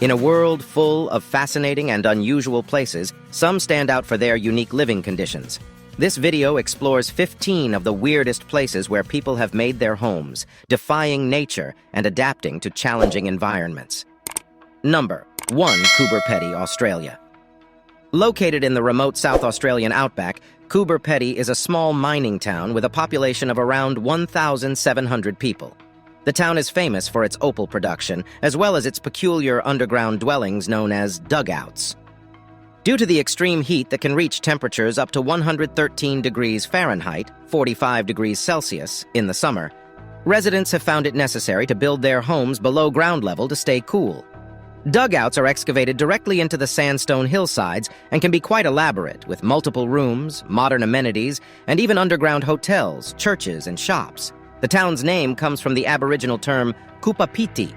In a world full of fascinating and unusual places, some stand out for their unique living conditions. This video explores 15 of the weirdest places where people have made their homes, defying nature and adapting to challenging environments. Number 1. Coober Pedy, Australia. Located in the remote South Australian outback, Coober Pedy is a small mining town with a population of around 1,700 people. The town is famous for its opal production, as well as its peculiar underground dwellings known as dugouts. Due to the extreme heat that can reach temperatures up to 113 degrees Fahrenheit, 45 degrees Celsius, in the summer, residents have found it necessary to build their homes below ground level to stay cool. Dugouts are excavated directly into the sandstone hillsides and can be quite elaborate, with multiple rooms, modern amenities, and even underground hotels, churches, and shops. The town's name comes from the Aboriginal term kupapiti,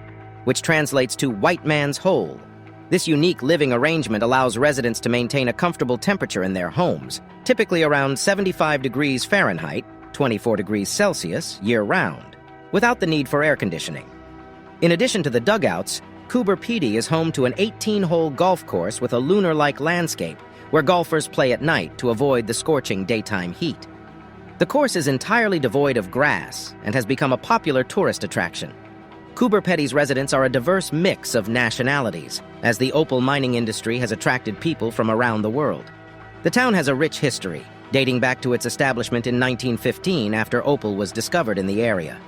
which translates to white man's hole. This unique living arrangement allows residents to maintain a comfortable temperature in their homes, typically around 75 degrees Fahrenheit, 24 degrees Celsius, year-round, without the need for air conditioning. In addition to the dugouts, Coober Pedy is home to an 18-hole golf course with a lunar-like landscape, where golfers play at night to avoid the scorching daytime heat. The course is entirely devoid of grass and has become a popular tourist attraction. Coober Pedy's residents are a diverse mix of nationalities, as the opal mining industry has attracted people from around the world. The town has a rich history, dating back to its establishment in 1915 after opal was discovered in the area.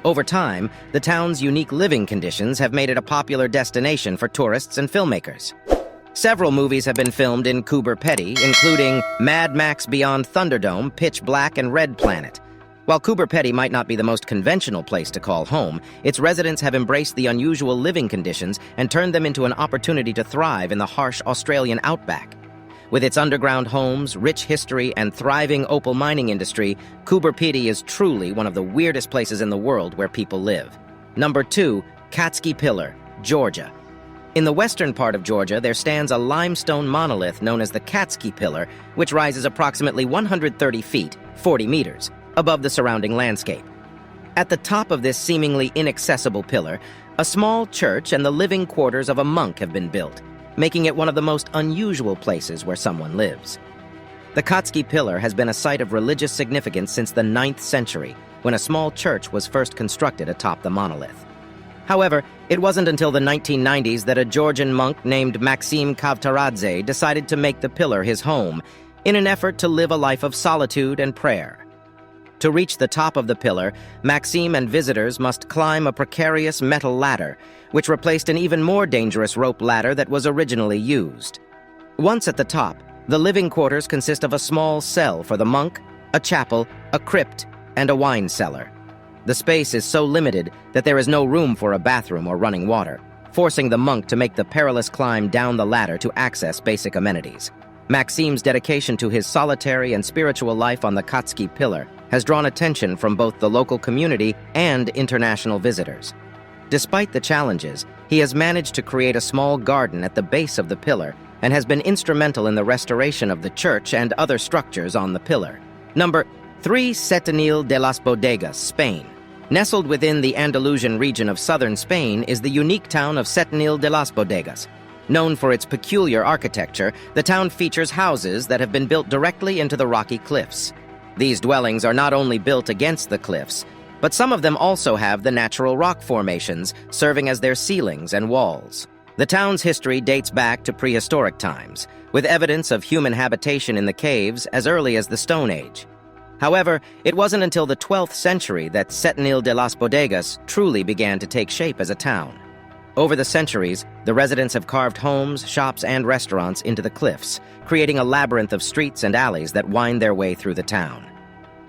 Over time, the town's unique living conditions have made it a popular destination for tourists and filmmakers. Several movies have been filmed in Coober Pedy, including Mad Max Beyond Thunderdome, Pitch Black, and Red Planet. While Coober Pedy might not be the most conventional place to call home, its residents have embraced the unusual living conditions and turned them into an opportunity to thrive in the harsh Australian outback. With its underground homes, rich history, and thriving opal mining industry, Coober Pedy is truly one of the weirdest places in the world where people live. Number 2. Catski Pillar, Georgia. In the western part of Georgia, there stands a limestone monolith known as the Catski Pillar, which rises approximately 130 feet, 40 meters, above the surrounding landscape. At the top of this seemingly inaccessible pillar, a small church and the living quarters of a monk have been built, making it one of the most unusual places where someone lives. The Catski Pillar has been a site of religious significance since the 9th century, when a small church was first constructed atop the monolith. However, it wasn't until the 1990s that a Georgian monk named Maxim Kavtaradze decided to make the pillar his home, in an effort to live a life of solitude and prayer. To reach the top of the pillar, Maxim and visitors must climb a precarious metal ladder, which replaced an even more dangerous rope ladder that was originally used. Once at the top, the living quarters consist of a small cell for the monk, a chapel, a crypt, and a wine cellar. The space is so limited that there is no room for a bathroom or running water, forcing the monk to make the perilous climb down the ladder to access basic amenities. Maxim's dedication to his solitary and spiritual life on the Catski Pillar has drawn attention from both the local community and international visitors. Despite the challenges, he has managed to create a small garden at the base of the pillar and has been instrumental in the restoration of the church and other structures on the pillar. Number 3. Setenil de las Bodegas, Spain. Nestled within the Andalusian region of southern Spain is the unique town of Setenil de las Bodegas. Known for its peculiar architecture, the town features houses that have been built directly into the rocky cliffs. These dwellings are not only built against the cliffs, but some of them also have the natural rock formations serving as their ceilings and walls. The town's history dates back to prehistoric times, with evidence of human habitation in the caves as early as the Stone Age. However, it wasn't until the 12th century that Setenil de las Bodegas truly began to take shape as a town. Over the centuries, the residents have carved homes, shops, and restaurants into the cliffs, creating a labyrinth of streets and alleys that wind their way through the town.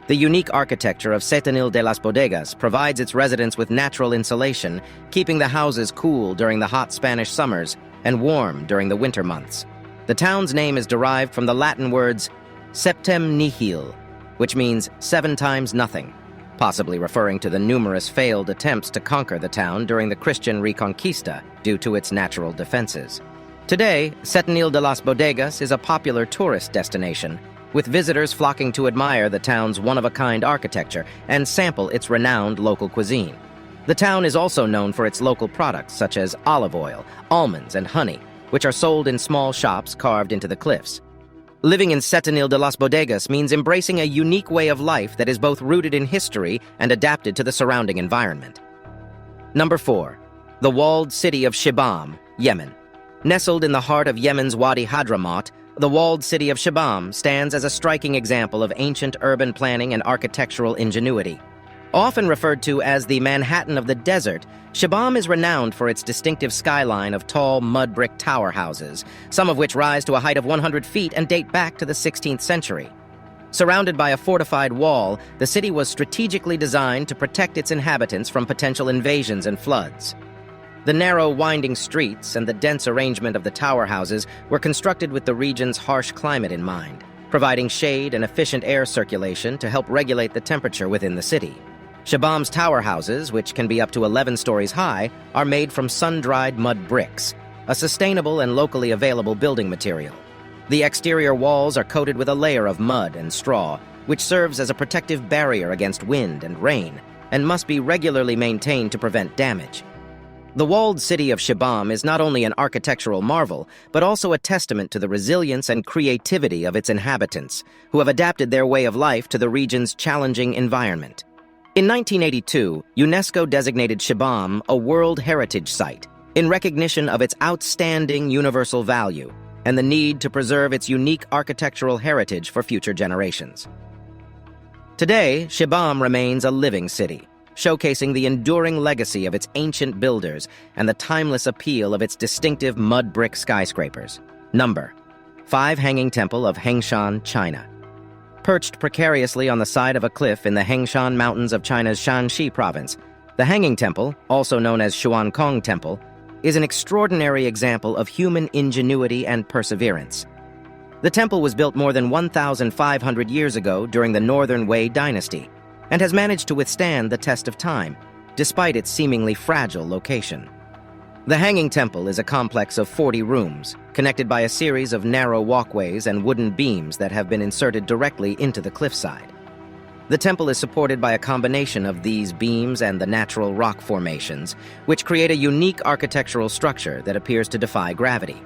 The unique architecture of Setenil de las Bodegas provides its residents with natural insulation, keeping the houses cool during the hot Spanish summers and warm during the winter months. The town's name is derived from the Latin words septem nihil, which means 7 times nothing, possibly referring to the numerous failed attempts to conquer the town during the Christian Reconquista due to its natural defenses. Today, Setenil de las Bodegas is a popular tourist destination, with visitors flocking to admire the town's one-of-a-kind architecture and sample its renowned local cuisine. The town is also known for its local products such as olive oil, almonds, and honey, which are sold in small shops carved into the cliffs. Living in Setenil de las Bodegas means embracing a unique way of life that is both rooted in history and adapted to the surrounding environment. Number 4. The walled city of Shibam, Yemen. Nestled in the heart of Yemen's Wadi Hadramaut, the walled city of Shibam stands as a striking example of ancient urban planning and architectural ingenuity. Often referred to as the Manhattan of the desert, Shibam is renowned for its distinctive skyline of tall mud brick tower houses, some of which rise to a height of 100 feet and date back to the 16th century. Surrounded by a fortified wall, the city was strategically designed to protect its inhabitants from potential invasions and floods. The narrow, winding streets and the dense arrangement of the tower houses were constructed with the region's harsh climate in mind, providing shade and efficient air circulation to help regulate the temperature within the city. Shibam's tower houses, which can be up to 11 stories high, are made from sun-dried mud bricks, a sustainable and locally available building material. The exterior walls are coated with a layer of mud and straw, which serves as a protective barrier against wind and rain, and must be regularly maintained to prevent damage. The walled city of Shibam is not only an architectural marvel, but also a testament to the resilience and creativity of its inhabitants, who have adapted their way of life to the region's challenging environment. In 1982, UNESCO designated Shibam a World Heritage Site in recognition of its outstanding universal value and the need to preserve its unique architectural heritage for future generations. Today, Shibam remains a living city, showcasing the enduring legacy of its ancient builders and the timeless appeal of its distinctive mud brick skyscrapers. Number 5. Hanging Temple of Hengshan, China. Perched precariously on the side of a cliff in the Hengshan Mountains of China's Shanxi province, the Hanging Temple, also known as Xuankong Temple, is an extraordinary example of human ingenuity and perseverance. The temple was built more than 1,500 years ago during the Northern Wei dynasty and has managed to withstand the test of time, despite its seemingly fragile location. The Hanging Temple is a complex of 40 rooms, connected by a series of narrow walkways and wooden beams that have been inserted directly into the cliffside. The temple is supported by a combination of these beams and the natural rock formations, which create a unique architectural structure that appears to defy gravity.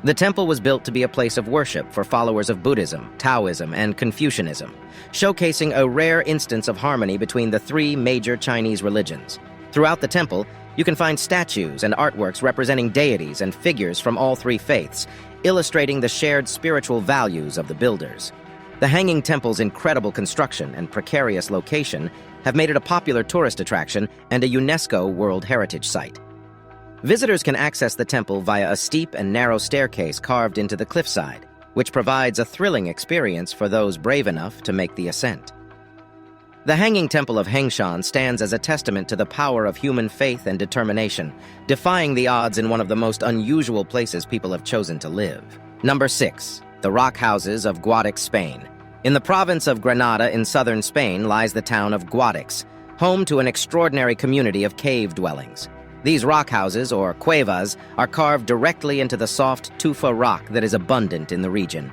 The temple was built to be a place of worship for followers of Buddhism, Taoism, and Confucianism, showcasing a rare instance of harmony between the three major Chinese religions. Throughout the temple, you can find statues and artworks representing deities and figures from all three faiths, illustrating the shared spiritual values of the builders. The Hanging Temple's incredible construction and precarious location have made it a popular tourist attraction and a UNESCO World Heritage Site. Visitors can access the temple via a steep and narrow staircase carved into the cliffside, which provides a thrilling experience for those brave enough to make the ascent. The Hanging Temple of Hengshan stands as a testament to the power of human faith and determination, defying the odds in one of the most unusual places people have chosen to live. Number 6. The Rock Houses of Guadix, Spain. In the province of Granada in southern Spain lies the town of Guadix, home to an extraordinary community of cave dwellings. These rock houses, or cuevas, are carved directly into the soft tufa rock that is abundant in the region.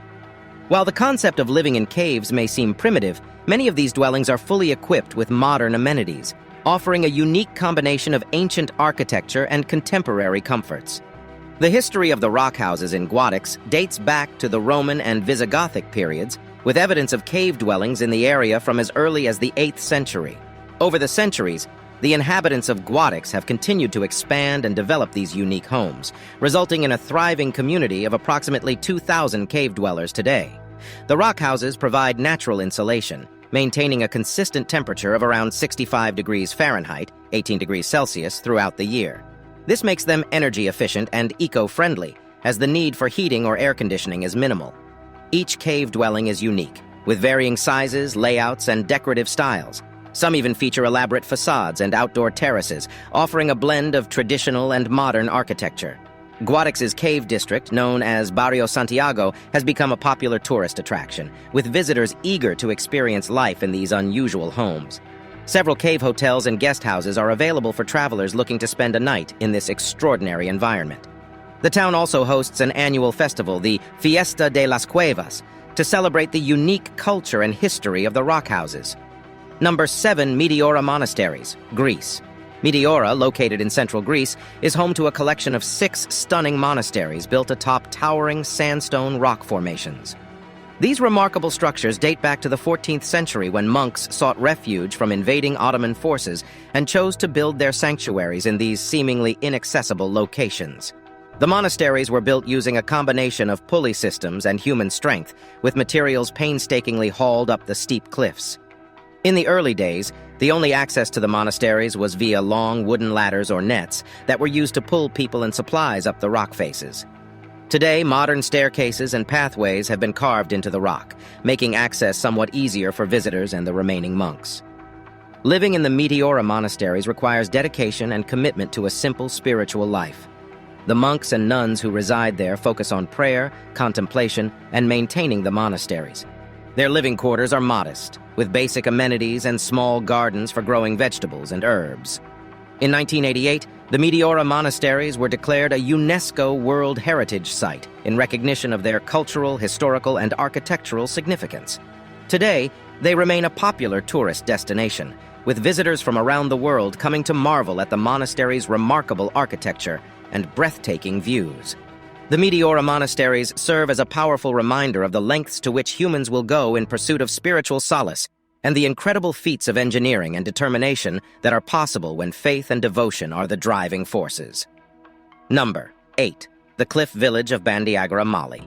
While the concept of living in caves may seem primitive, many of these dwellings are fully equipped with modern amenities, offering a unique combination of ancient architecture and contemporary comforts. The history of the rock houses in Guadix dates back to the Roman and Visigothic periods, with evidence of cave dwellings in the area from as early as the 8th century. Over the centuries, the inhabitants of Guadix have continued to expand and develop these unique homes, resulting in a thriving community of approximately 2,000 cave dwellers today. The rock houses provide natural insulation, maintaining a consistent temperature of around 65 degrees Fahrenheit, 18 degrees Celsius, throughout the year. This makes them energy efficient and eco-friendly, as the need for heating or air conditioning is minimal. Each cave dwelling is unique, with varying sizes, layouts, and decorative styles. Some even feature elaborate facades and outdoor terraces, offering a blend of traditional and modern architecture. Guadix's cave district, known as Barrio Santiago, has become a popular tourist attraction, with visitors eager to experience life in these unusual homes. Several cave hotels and guest houses are available for travelers looking to spend a night in this extraordinary environment. The town also hosts an annual festival, the Fiesta de las Cuevas, to celebrate the unique culture and history of the rock houses. Number 7. Meteora Monasteries, Greece. Meteora, located in central Greece, is home to a collection of 6 stunning monasteries built atop towering sandstone rock formations. These remarkable structures date back to the 14th century when monks sought refuge from invading Ottoman forces and chose to build their sanctuaries in these seemingly inaccessible locations. The monasteries were built using a combination of pulley systems and human strength, with materials painstakingly hauled up the steep cliffs. In the early days, the only access to the monasteries was via long wooden ladders or nets that were used to pull people and supplies up the rock faces. Today, modern staircases and pathways have been carved into the rock, making access somewhat easier for visitors and the remaining monks. Living in the Meteora monasteries requires dedication and commitment to a simple spiritual life. The monks and nuns who reside there focus on prayer, contemplation, and maintaining the monasteries. Their living quarters are modest, with basic amenities and small gardens for growing vegetables and herbs. In 1988, the Meteora monasteries were declared a UNESCO World Heritage Site in recognition of their cultural, historical, and architectural significance. Today, they remain a popular tourist destination, with visitors from around the world coming to marvel at the monastery's remarkable architecture and breathtaking views. The Meteora monasteries serve as a powerful reminder of the lengths to which humans will go in pursuit of spiritual solace and the incredible feats of engineering and determination that are possible when faith and devotion are the driving forces. Number 8. The Cliff Village of Bandiagra, Mali.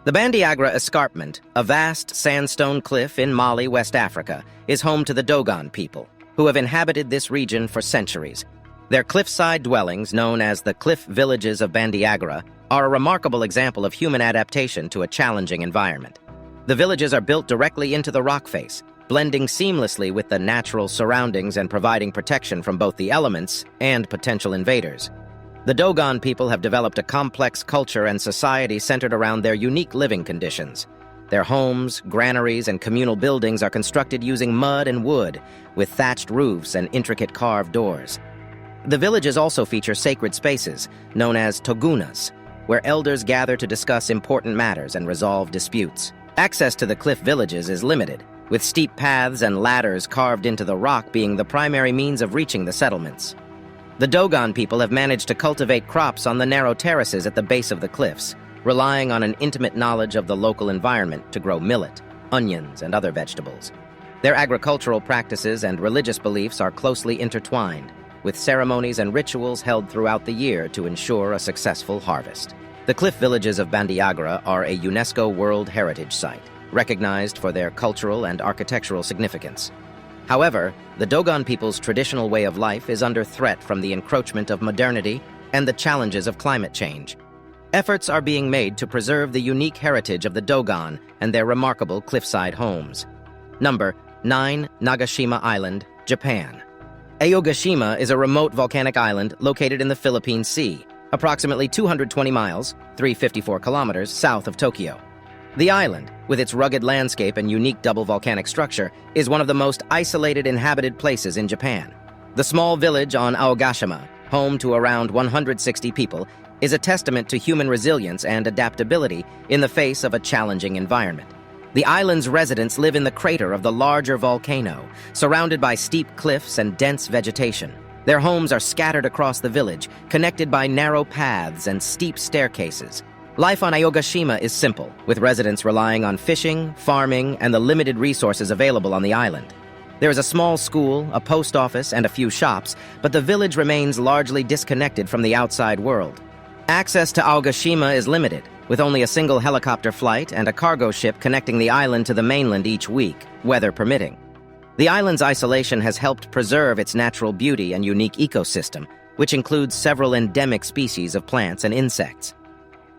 The Bandiagra Escarpment, a vast sandstone cliff in Mali, West Africa, is home to the Dogon people, who have inhabited this region for centuries. Their cliffside dwellings, known as the Cliff Villages of Bandiagra, are a remarkable example of human adaptation to a challenging environment. The villages are built directly into the rock face, blending seamlessly with the natural surroundings and providing protection from both the elements and potential invaders. The Dogon people have developed a complex culture and society centered around their unique living conditions. Their homes, granaries, and communal buildings are constructed using mud and wood, with thatched roofs and intricate carved doors. The villages also feature sacred spaces, known as togunas, where elders gather to discuss important matters and resolve disputes. Access to the cliff villages is limited, with steep paths and ladders carved into the rock being the primary means of reaching the settlements. The Dogon people have managed to cultivate crops on the narrow terraces at the base of the cliffs, relying on an intimate knowledge of the local environment to grow millet, onions, and other vegetables. Their agricultural practices and religious beliefs are closely intertwined, with ceremonies and rituals held throughout the year to ensure a successful harvest. The Cliff Villages of Bandiagra are a UNESCO World Heritage Site, recognized for their cultural and architectural significance. However, the Dogon people's traditional way of life is under threat from the encroachment of modernity and the challenges of climate change. Efforts are being made to preserve the unique heritage of the Dogon and their remarkable cliffside homes. Number 9. Nagashima Island, Japan. Aogashima is a remote volcanic island located in the Philippine Sea, approximately 220 miles, 354 kilometers, south of Tokyo. The island, with its rugged landscape and unique double volcanic structure, is one of the most isolated inhabited places in Japan. The small village on Aogashima, home to around 160 people, is a testament to human resilience and adaptability in the face of a challenging environment. The island's residents live in the crater of the larger volcano, surrounded by steep cliffs and dense vegetation. Their homes are scattered across the village, connected by narrow paths and steep staircases. Life on Aogashima is simple, with residents relying on fishing, farming, and the limited resources available on the island. There is a small school, a post office, and a few shops, but the village remains largely disconnected from the outside world. Access to Aogashima is limited, with only a single helicopter flight and a cargo ship connecting the island to the mainland each week, weather permitting. The island's isolation has helped preserve its natural beauty and unique ecosystem, which includes several endemic species of plants and insects.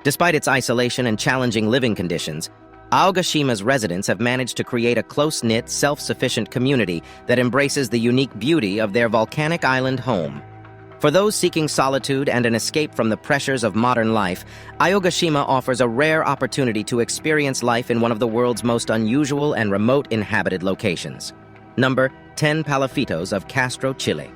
Despite its isolation and challenging living conditions, Aogashima's residents have managed to create a close-knit, self-sufficient community that embraces the unique beauty of their volcanic island home. For those seeking solitude and an escape from the pressures of modern life, Aogashima offers a rare opportunity to experience life in one of the world's most unusual and remote inhabited locations. Number 10. Palafitos of Castro, Chile.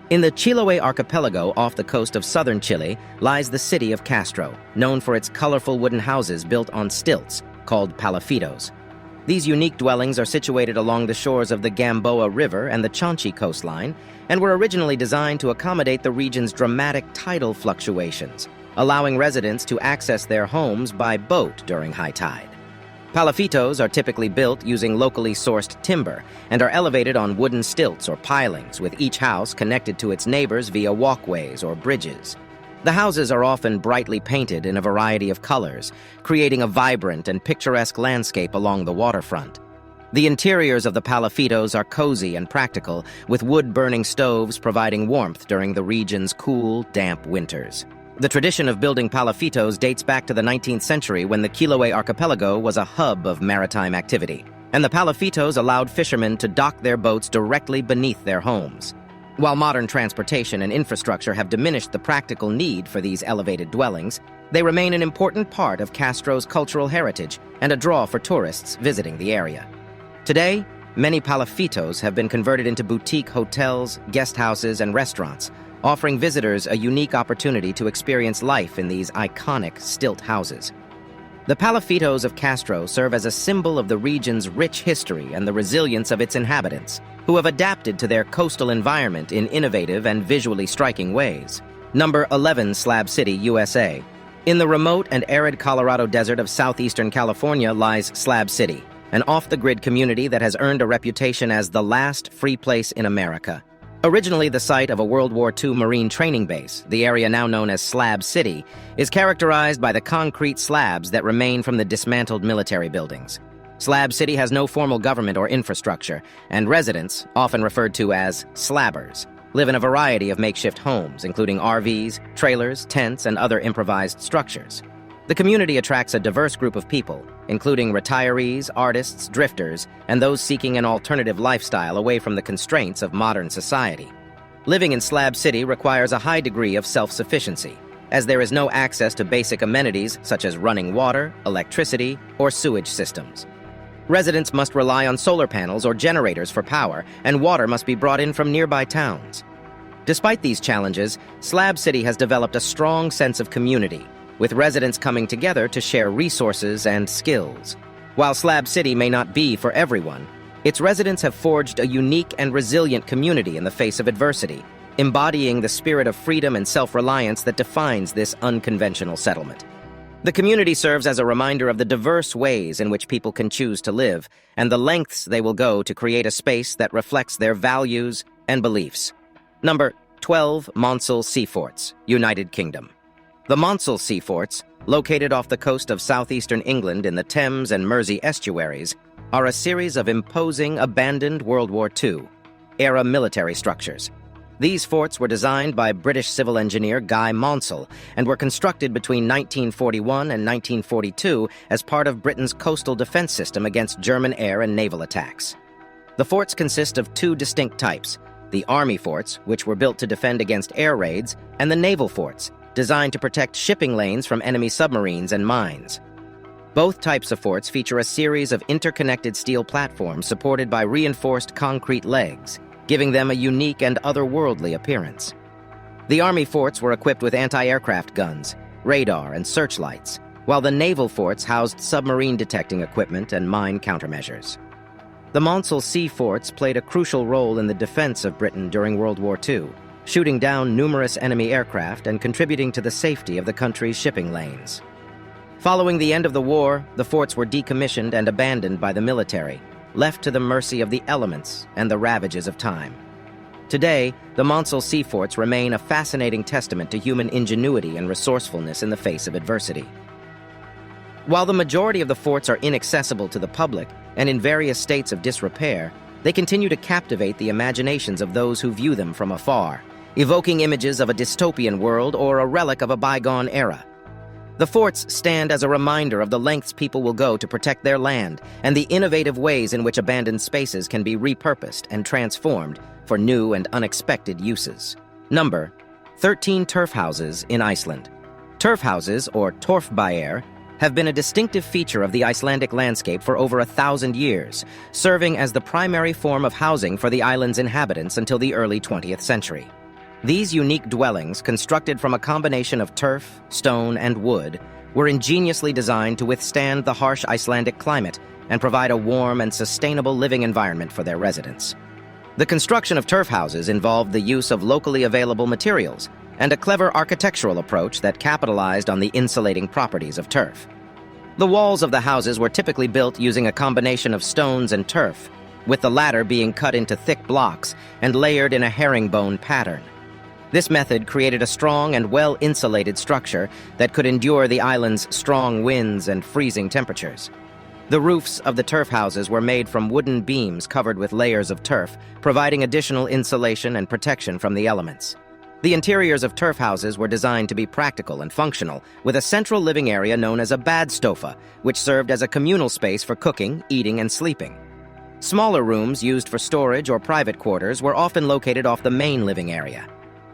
In the Chiloé archipelago off the coast of southern Chile lies the city of Castro, known for its colorful wooden houses built on stilts, called palafitos. These unique dwellings are situated along the shores of the Gamboa River and the Chonchi coastline, and were originally designed to accommodate the region's dramatic tidal fluctuations, allowing residents to access their homes by boat during high tide. Palafitos are typically built using locally sourced timber and are elevated on wooden stilts or pilings, with each house connected to its neighbors via walkways or bridges. The houses are often brightly painted in a variety of colors, creating a vibrant and picturesque landscape along the waterfront. The interiors of the palafitos are cozy and practical, with wood-burning stoves providing warmth during the region's cool, damp winters. The tradition of building palafitos dates back to the 19th century, when the Chiloé archipelago was a hub of maritime activity, and the palafitos allowed fishermen to dock their boats directly beneath their homes. While modern transportation and infrastructure have diminished the practical need for these elevated dwellings, they remain an important part of Castro's cultural heritage and a draw for tourists visiting the area. Today, many palafitos have been converted into boutique hotels, guest houses, and restaurants, offering visitors a unique opportunity to experience life in these iconic stilt houses. The palafitos of Castro serve as a symbol of the region's rich history and the resilience of its inhabitants, who have adapted to their coastal environment in innovative and visually striking ways. Number 11, Slab City, USA. In the remote and arid Colorado desert of southeastern California lies Slab City, an off-the-grid community that has earned a reputation as the last free place in America. Originally the site of a World War II Marine training base, the area now known as Slab City is characterized by the concrete slabs that remain from the dismantled military buildings. Slab City has no formal government or infrastructure, and residents, often referred to as slabbers, live in a variety of makeshift homes, including RVs, trailers, tents, and other improvised structures. The community attracts a diverse group of people, including retirees, artists, drifters, and those seeking an alternative lifestyle away from the constraints of modern society. Living in Slab City requires a high degree of self-sufficiency, as there is no access to basic amenities such as running water, electricity, or sewage systems. Residents must rely on solar panels or generators for power, and water must be brought in from nearby towns. Despite these challenges, Slab City has developed a strong sense of community, with residents coming together to share resources and skills. While Slab City may not be for everyone, its residents have forged a unique and resilient community in the face of adversity, embodying the spirit of freedom and self-reliance that defines this unconventional settlement. The community serves as a reminder of the diverse ways in which people can choose to live, and the lengths they will go to create a space that reflects their values and beliefs. Number 12, Monsell Sea Forts, United Kingdom. The Monsell Sea Forts, located off the coast of southeastern England in the Thames and Mersey estuaries, are a series of imposing, abandoned World War II-era military structures. These forts were designed by British civil engineer Guy Monsell and were constructed between 1941 and 1942 as part of Britain's coastal defense system against German air and naval attacks. The forts consist of two distinct types: the Army forts, which were built to defend against air raids, and the naval forts, designed to protect shipping lanes from enemy submarines and mines. Both types of forts feature a series of interconnected steel platforms supported by reinforced concrete legs, giving them a unique and otherworldly appearance. The Army forts were equipped with anti-aircraft guns, radar, and searchlights, while the naval forts housed submarine detecting equipment and mine countermeasures. The Monsell Sea Forts played a crucial role in the defense of Britain during World War II, shooting down numerous enemy aircraft and contributing to the safety of the country's shipping lanes. Following the end of the war, the forts were decommissioned and abandoned by the military, left to the mercy of the elements and the ravages of time. Today, the Monsell Sea Forts remain a fascinating testament to human ingenuity and resourcefulness in the face of adversity. While the majority of the forts are inaccessible to the public and in various states of disrepair, they continue to captivate the imaginations of those who view them from afar, evoking images of a dystopian world or a relic of a bygone era. The forts stand as a reminder of the lengths people will go to protect their land and the innovative ways in which abandoned spaces can be repurposed and transformed for new and unexpected uses. Number 13, turf houses in Iceland. Turf houses, or torfbæir, have been a distinctive feature of the Icelandic landscape for over 1,000 years, serving as the primary form of housing for the island's inhabitants until the early 20th century. These unique dwellings, constructed from a combination of turf, stone, and wood, were ingeniously designed to withstand the harsh Icelandic climate and provide a warm and sustainable living environment for their residents. The construction of turf houses involved the use of locally available materials and a clever architectural approach that capitalized on the insulating properties of turf. The walls of the houses were typically built using a combination of stones and turf, with the latter being cut into thick blocks and layered in a herringbone pattern. This method created a strong and well-insulated structure that could endure the island's strong winds and freezing temperatures. The roofs of the turf houses were made from wooden beams covered with layers of turf, providing additional insulation and protection from the elements. The interiors of turf houses were designed to be practical and functional, with a central living area known as a badstofa, which served as a communal space for cooking, eating, and sleeping. Smaller rooms used for storage or private quarters were often located off the main living area.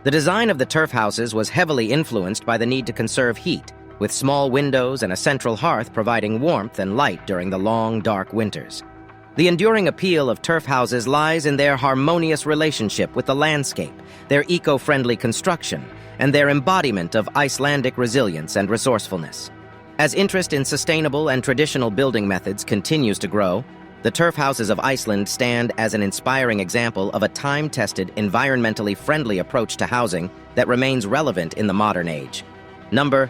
The design of the turf houses was heavily influenced by the need to conserve heat, with small windows and a central hearth providing warmth and light during the long, dark winters. The enduring appeal of turf houses lies in their harmonious relationship with the landscape, their eco-friendly construction, and their embodiment of Icelandic resilience and resourcefulness. As interest in sustainable and traditional building methods continues to grow, the turf houses of Iceland stand as an inspiring example of a time-tested, environmentally friendly approach to housing that remains relevant in the modern age. Number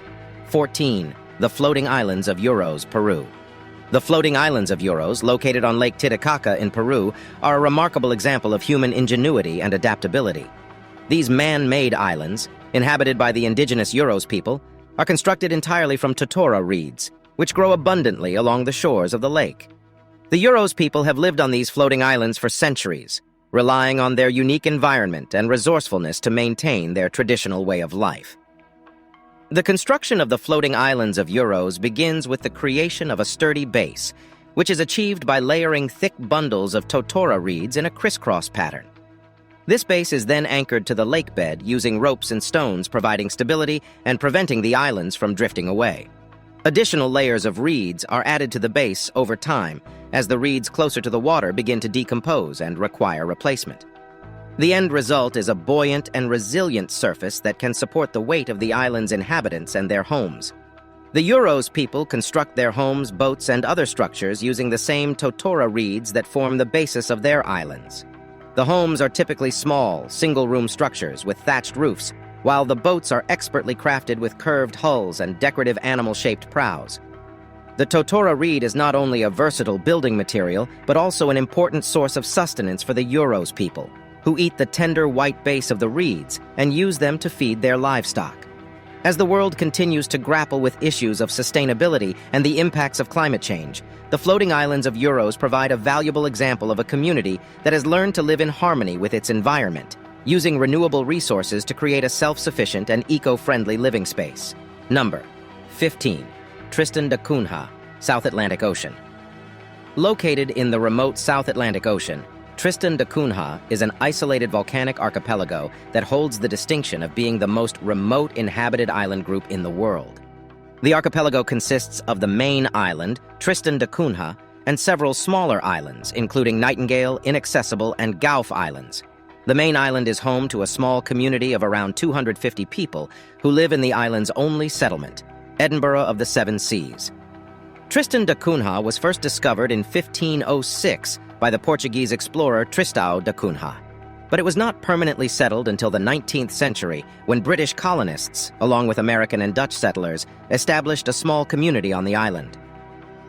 14. The Floating Islands of Uros, Peru. The floating islands of Uros, located on Lake Titicaca in Peru, are a remarkable example of human ingenuity and adaptability. These man-made islands, inhabited by the indigenous Uros people, are constructed entirely from totora reeds, which grow abundantly along the shores of the lake. The Uros people have lived on these floating islands for centuries, relying on their unique environment and resourcefulness to maintain their traditional way of life. The construction of the floating islands of Uros begins with the creation of a sturdy base, which is achieved by layering thick bundles of totora reeds in a crisscross pattern. This base is then anchored to the lake bed using ropes and stones, providing stability and preventing the islands from drifting away. Additional layers of reeds are added to the base over time, as the reeds closer to the water begin to decompose and require replacement. The end result is a buoyant and resilient surface that can support the weight of the island's inhabitants and their homes. The Uros people construct their homes, boats, and other structures using the same totora reeds that form the basis of their islands. The homes are typically small, single-room structures with thatched roofs, while the boats are expertly crafted with curved hulls and decorative animal-shaped prows. The totora reed is not only a versatile building material, but also an important source of sustenance for the Uros people, who eat the tender white base of the reeds and use them to feed their livestock. As the world continues to grapple with issues of sustainability and the impacts of climate change, the floating islands of Uros provide a valuable example of a community that has learned to live in harmony with its environment, using renewable resources to create a self-sufficient and eco-friendly living space. Number 15. Tristan da Cunha, South Atlantic Ocean. Located in the remote South Atlantic Ocean, Tristan da Cunha is an isolated volcanic archipelago that holds the distinction of being the most remote inhabited island group in the world. The archipelago consists of the main island, Tristan da Cunha, and several smaller islands, including Nightingale, Inaccessible, and Gauf Islands. The main island is home to a small community of around 250 people who live in the island's only settlement, Edinburgh of the Seven Seas. Tristan da Cunha was first discovered in 1506 by the Portuguese explorer Tristão da Cunha. But it was not permanently settled until the 19th century, when British colonists, along with American and Dutch settlers, established a small community on the island.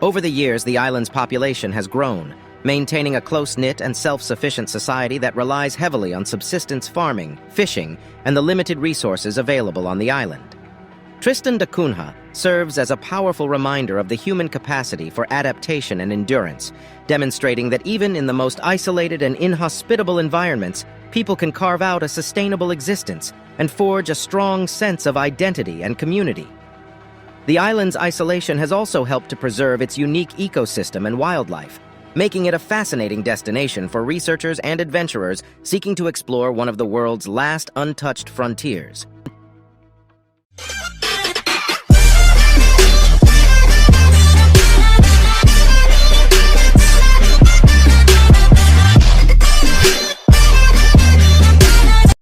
Over the years, the island's population has grown, maintaining a close-knit and self-sufficient society that relies heavily on subsistence farming, fishing, and the limited resources available on the island. Tristan da Cunha serves as a powerful reminder of the human capacity for adaptation and endurance, demonstrating that even in the most isolated and inhospitable environments, people can carve out a sustainable existence and forge a strong sense of identity and community. The island's isolation has also helped to preserve its unique ecosystem and wildlife, making it a fascinating destination for researchers and adventurers seeking to explore one of the world's last untouched frontiers.